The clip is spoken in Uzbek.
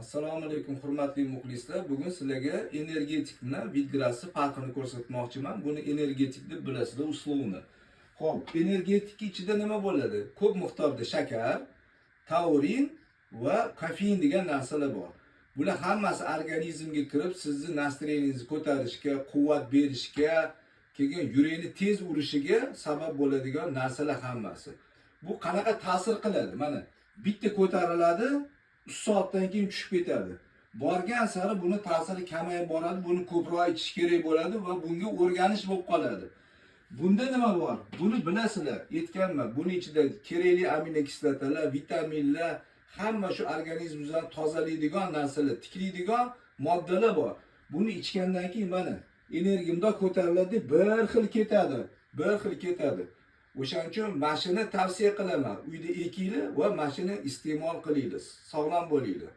Assalomu alaykum hurmatli muxlislar. Bugun sizlarga energetik bilan vidgrasi farqini ko'rsatmoqchiman. Buni energetik deb bilasizlar uslubini. Xo'p, energetik ichida nima bo'ladi? Ko'p miqdorda shakar, taurin va kofein degan narsalar bor. Bular hammasi organizmga kirib, sizni nastroyeningizni ko'tarishga, quvvat berishga, keyin yurakni tez urishiga sabab bo'ladigan narsalar hammasi. Bu qanaqa ta'sir qiladi? Mana bitta ko'tariladi, 3 soatdan keyin tushib ketadi. Borgan sari buni ta'siri kamayib boradi, buni ko'proq ichish kerak bo'ladi va bunga o'rganish bo'lib qoladi. Bunda nima bor? Buni bilasizlar, aytganman. Buni ichida kerakli aminokislotalar, vitaminlar, hamma shu organizmimizni tozalaydigan narsalar, tiklaydigan moddalar bor. Buni ichgandan keyin mana energiyamda ko'tariladi, bir xil ketadi, bir xil ketadi. O'shaning uchun mashina tavsiya qilaman. Uyda ekinglar va mashina iste'mol qilinglar. Sog'lom bo'linglar.